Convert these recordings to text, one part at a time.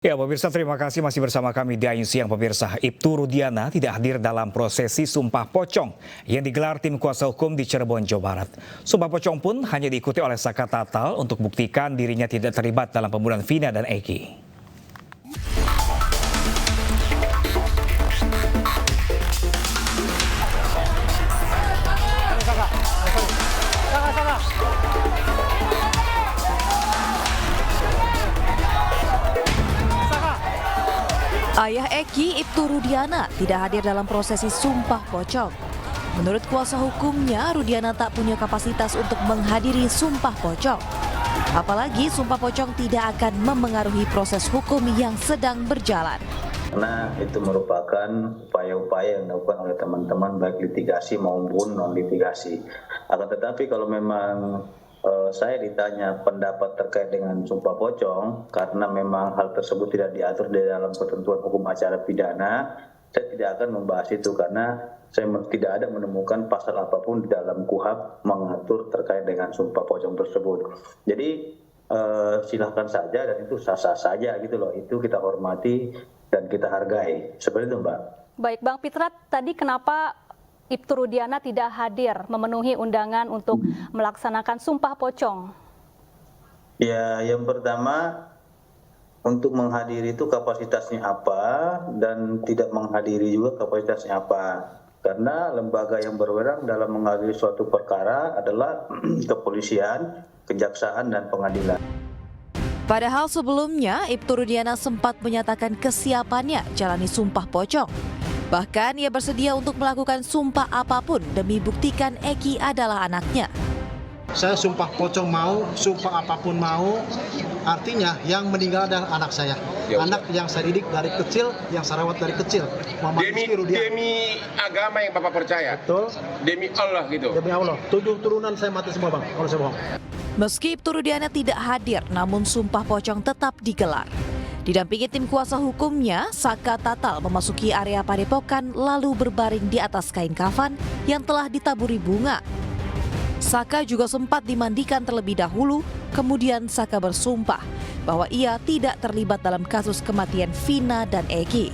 Ya, pemirsa, terima kasih masih bersama kami di Ayun Siang. Pemirsa, Ibtu Rudiana tidak hadir dalam prosesi Sumpah Pocong yang digelar tim kuasa hukum di Cirebon, Jawa Barat. Sumpah Pocong pun hanya diikuti oleh Saka Tatal untuk buktikan dirinya tidak terlibat dalam pembunuhan Vina dan Eki. Ayah Eki, Ibtu Rudiana, tidak hadir dalam prosesi Sumpah Pocong. Menurut kuasa hukumnya, Rudiana tak punya kapasitas untuk menghadiri Sumpah Pocong. Apalagi Sumpah Pocong tidak akan memengaruhi proses hukum yang sedang berjalan. Karena itu merupakan upaya-upaya yang dilakukan oleh teman-teman baik litigasi maupun non-litigasi. Akan tetapi kalau memang saya ditanya pendapat terkait dengan Sumpah Pocong, karena memang hal tersebut tidak diatur di dalam ketentuan hukum acara pidana, saya tidak akan membahas itu karena saya tidak ada menemukan pasal apapun di dalam KUHP mengatur terkait dengan Sumpah Pocong tersebut. Jadi silahkan saja dan itu sah-sah saja gitu loh, itu kita hormati dan kita hargai. Seperti itu, Mbak. Baik, Bang Pitrat, tadi kenapa Ibtu Rudiana tidak hadir memenuhi undangan untuk melaksanakan Sumpah Pocong? Ya, yang pertama untuk menghadiri itu kapasitasnya apa dan tidak menghadiri juga kapasitasnya apa. Karena lembaga yang berwenang dalam menghadiri suatu perkara adalah kepolisian, kejaksaan, dan pengadilan. Padahal sebelumnya, Ibtu Rudiana sempat menyatakan kesiapannya jalani Sumpah Pocong. Bahkan ia bersedia untuk melakukan sumpah apapun demi buktikan Eki adalah anaknya. Saya sumpah pocong mau, sumpah apapun mau, artinya yang meninggal adalah anak saya. Anak yang saya didik dari kecil, yang saya rawat dari kecil. Demi agama yang Bapak percaya? Betul. Demi Allah gitu? Demi Allah. 7 turunan saya mati semua, Bang, kalau saya bohong. Meski Ibtu Rudiana tidak hadir, namun Sumpah Pocong tetap digelar. Didampingi tim kuasa hukumnya, Saka Tatal memasuki area padepokan lalu berbaring di atas kain kafan yang telah ditaburi bunga. Saka juga sempat dimandikan terlebih dahulu, kemudian Saka bersumpah bahwa ia tidak terlibat dalam kasus kematian Vina dan Eki.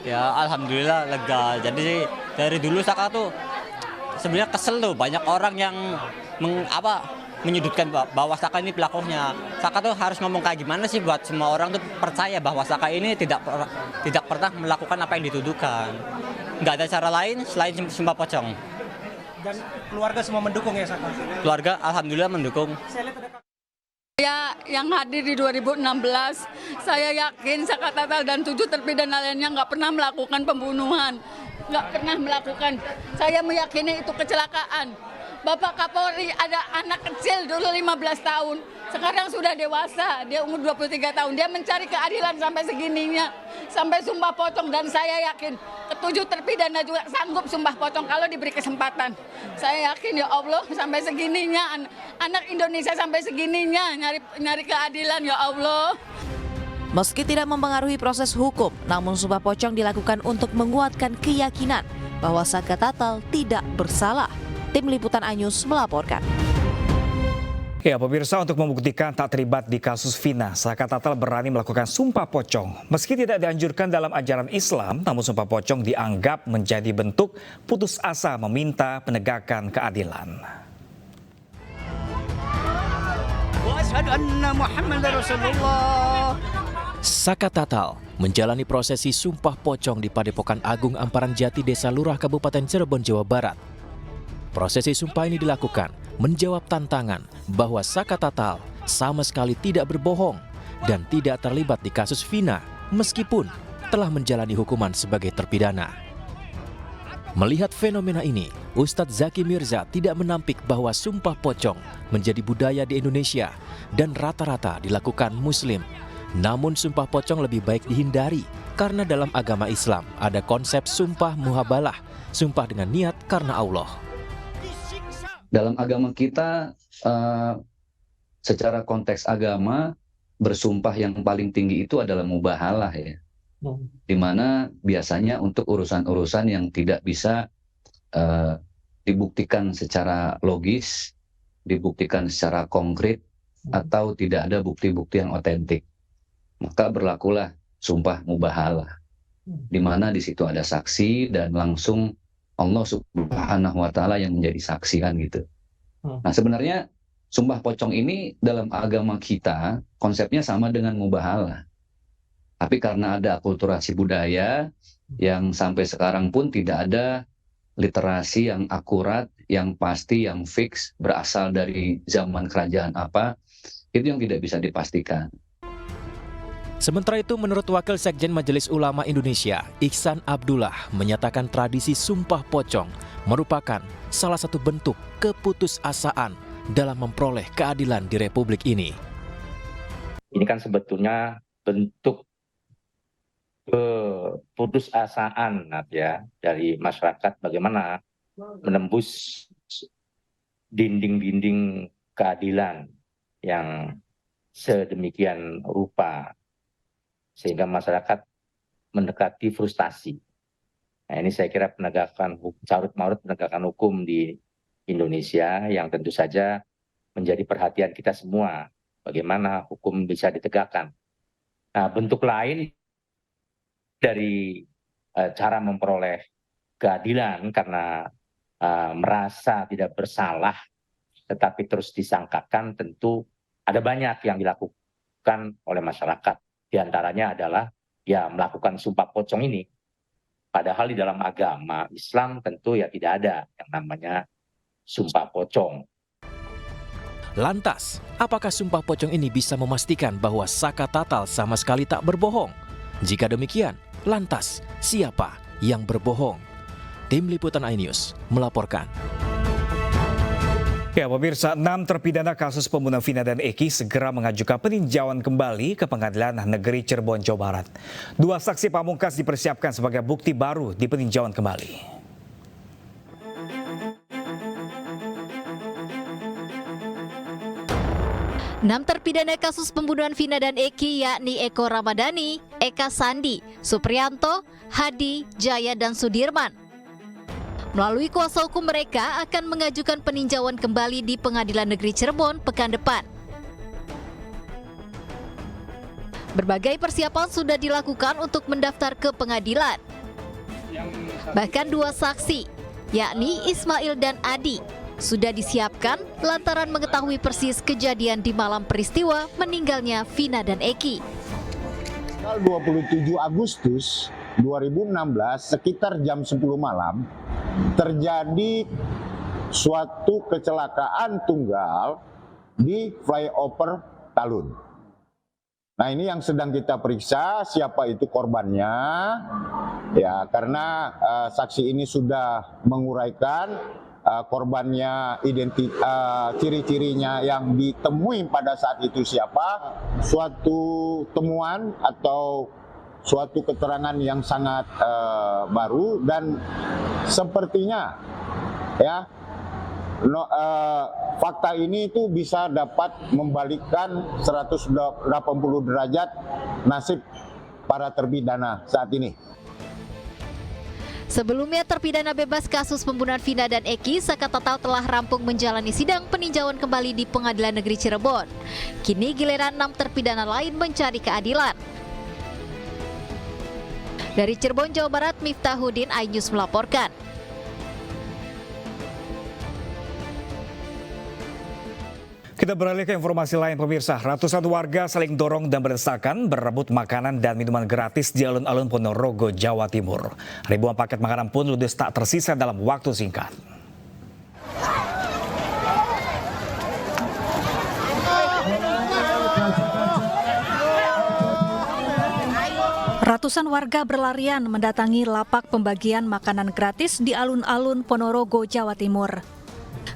Ya, alhamdulillah lega. Jadi dari dulu Saka tuh sebenarnya kesel tuh, banyak orang yang menyudutkan bahwa Saka ini pelakunya. Saka tuh harus ngomong kayak gimana sih buat semua orang tuh percaya bahwa Saka ini tidak pernah melakukan apa yang dituduhkan. Nggak ada cara lain selain Sumpah Pocong. Dan keluarga semua mendukung ya, Saka? Keluarga alhamdulillah mendukung. Ya, yang hadir di 2016, saya yakin Saka Tatal dan 7 terpidana lainnya nggak pernah melakukan pembunuhan. Nggak pernah melakukan. Saya meyakini itu kecelakaan. Bapak Kapolri ada anak kecil dulu 15 tahun, sekarang sudah dewasa, dia umur 23 tahun, dia mencari keadilan sampai segininya, sampai Sumpah Pocong, dan saya yakin ke-7 terpidana juga sanggup Sumpah Pocong kalau diberi kesempatan. Saya yakin ya Allah sampai segininya, anak Indonesia sampai segininya nyari keadilan ya Allah. Meski tidak mempengaruhi proses hukum, namun Sumpah Pocong dilakukan untuk menguatkan keyakinan bahwa Saka Tatal tidak bersalah. Tim Liputan Anyus melaporkan. Ya, pemirsa, untuk membuktikan tak terlibat di kasus Vina, Saka Tatal berani melakukan Sumpah Pocong. Meski tidak dianjurkan dalam ajaran Islam, namun Sumpah Pocong dianggap menjadi bentuk putus asa meminta penegakan keadilan. Saka Tatal menjalani prosesi Sumpah Pocong di Padepokan Agung Amparan Jati, Desa Lurah, Kabupaten Cirebon, Jawa Barat. Prosesi sumpah ini dilakukan menjawab tantangan bahwa Saka Tatal sama sekali tidak berbohong dan tidak terlibat di kasus Vina meskipun telah menjalani hukuman sebagai terpidana. Melihat fenomena ini, Ustadz Zaki Mirza tidak menampik bahwa Sumpah Pocong menjadi budaya di Indonesia dan rata-rata dilakukan Muslim. Namun Sumpah Pocong lebih baik dihindari karena dalam agama Islam ada konsep sumpah muhabalah, sumpah dengan niat karena Allah. Dalam agama kita, secara konteks agama, bersumpah yang paling tinggi itu adalah mubahalah ya. Di mana biasanya untuk urusan-urusan yang tidak bisa dibuktikan secara logis, dibuktikan secara konkret, atau tidak ada bukti-bukti yang otentik. maka berlakulah sumpah mubahalah, di mana di situ ada saksi dan langsung Allah Subhanahu wa Ta'ala yang menjadi saksi kan gitu. Nah sebenarnya sumpah pocong ini dalam agama kita konsepnya sama dengan mubahalah. Tapi karena ada akulturasi budaya yang sampai sekarang pun tidak ada literasi yang akurat, yang pasti, yang fix, berasal dari zaman kerajaan apa, itu yang tidak bisa dipastikan. Sementara itu, menurut Wakil Sekjen Majelis Ulama Indonesia, Ihsan Abdullah, menyatakan tradisi sumpah pocong merupakan salah satu bentuk keputusasaan dalam memperoleh keadilan di Republik ini. Ini kan sebetulnya bentuk keputusasaan ya dari masyarakat bagaimana menembus dinding-dinding keadilan yang sedemikian rupa sehingga masyarakat mendekati frustasi. Nah, ini saya kira penegakan carut-marut penegakan hukum di Indonesia yang tentu saja menjadi perhatian kita semua bagaimana hukum bisa ditegakkan. Nah, bentuk lain dari cara memperoleh keadilan karena merasa tidak bersalah tetapi terus disangkakan, tentu ada banyak yang dilakukan oleh masyarakat. Di antaranya adalah ya melakukan sumpah pocong ini. Padahal di dalam agama Islam tentu ya tidak ada yang namanya sumpah pocong. Lantas, apakah sumpah pocong ini bisa memastikan bahwa Saka Tatal sama sekali tak berbohong? Jika demikian, lantas siapa yang berbohong? Tim Liputan iNews melaporkan. Ya, pemirsa, 6 terpidana kasus pembunuhan Vina dan Eki segera mengajukan peninjauan kembali ke Pengadilan Negeri Cirebon, Jawa Barat. 2 saksi pamungkas dipersiapkan sebagai bukti baru di peninjauan kembali. Enam terpidana kasus pembunuhan Vina dan Eki yakni Eko Ramadhani, Eka Sandi, Supriyanto, Hadi, Jaya, dan Sudirman. Melalui kuasa hukum mereka akan mengajukan peninjauan kembali di Pengadilan Negeri Cirebon pekan depan. Berbagai persiapan sudah dilakukan untuk mendaftar ke pengadilan. Bahkan 2 saksi, yakni Ismail dan Adi, sudah disiapkan lantaran mengetahui persis kejadian di malam peristiwa meninggalnya Vina dan Eki. Tanggal 27 Agustus 2016 sekitar jam 10 malam terjadi suatu kecelakaan tunggal di flyover Talun. Nah, ini yang sedang kita periksa siapa itu korbannya. Ya, karena saksi ini sudah menguraikan korbannya, ciri-cirinya yang ditemui pada saat itu siapa, suatu temuan atau suatu keterangan yang sangat baru dan sepertinya ya fakta ini itu bisa dapat membalikkan 180 derajat nasib para terpidana saat ini. Sebelumnya terpidana bebas kasus pembunuhan Vina dan Eki, Saka Tatal telah rampung menjalani sidang peninjauan kembali di Pengadilan Negeri Cirebon. Kini giliran 6 terpidana lain mencari keadilan. Dari Cirebon, Jawa Barat, Miftahuddin, iNews melaporkan. Kita beralih ke informasi lain, pemirsa. Ratusan warga saling dorong dan berdesakan berebut makanan dan minuman gratis di alun-alun Ponorogo, Jawa Timur. Ribuan paket makanan pun ludes tak tersisa dalam waktu singkat. Ratusan warga berlarian mendatangi lapak pembagian makanan gratis di alun-alun Ponorogo, Jawa Timur.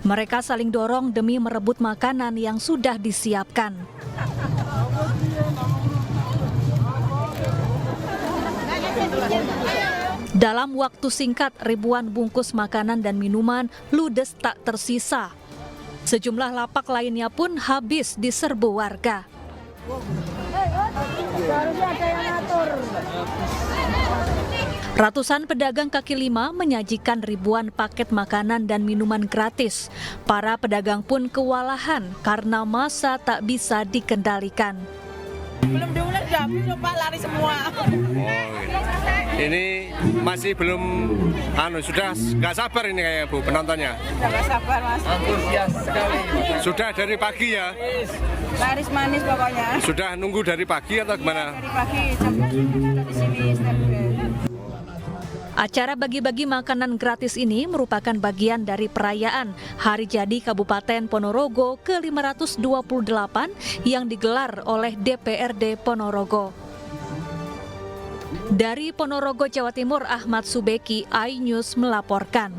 Mereka saling dorong demi merebut makanan yang sudah disiapkan. Dalam waktu singkat, ribuan bungkus makanan dan minuman ludes tak tersisa. Sejumlah lapak lainnya pun habis diserbu warga. Ratusan pedagang kaki lima menyajikan ribuan paket makanan dan minuman gratis. Para pedagang pun kewalahan karena massa tak bisa dikendalikan. Belum dimulai, udah Pak, lari semua. Ini masih belum, sudah nggak sabar ini kayak Bu penontonnya. Udah nggak sabar Mas. Antusias sekali. Sudah dari pagi ya? Laris manis pokoknya. Sudah nunggu dari pagi atau gimana? Dari pagi, jam sudah di sini setiap hari. Acara bagi-bagi makanan gratis ini merupakan bagian dari perayaan Hari Jadi Kabupaten Ponorogo ke-528 yang digelar oleh DPRD Ponorogo. Dari Ponorogo, Jawa Timur, Ahmad Subeki, iNews melaporkan.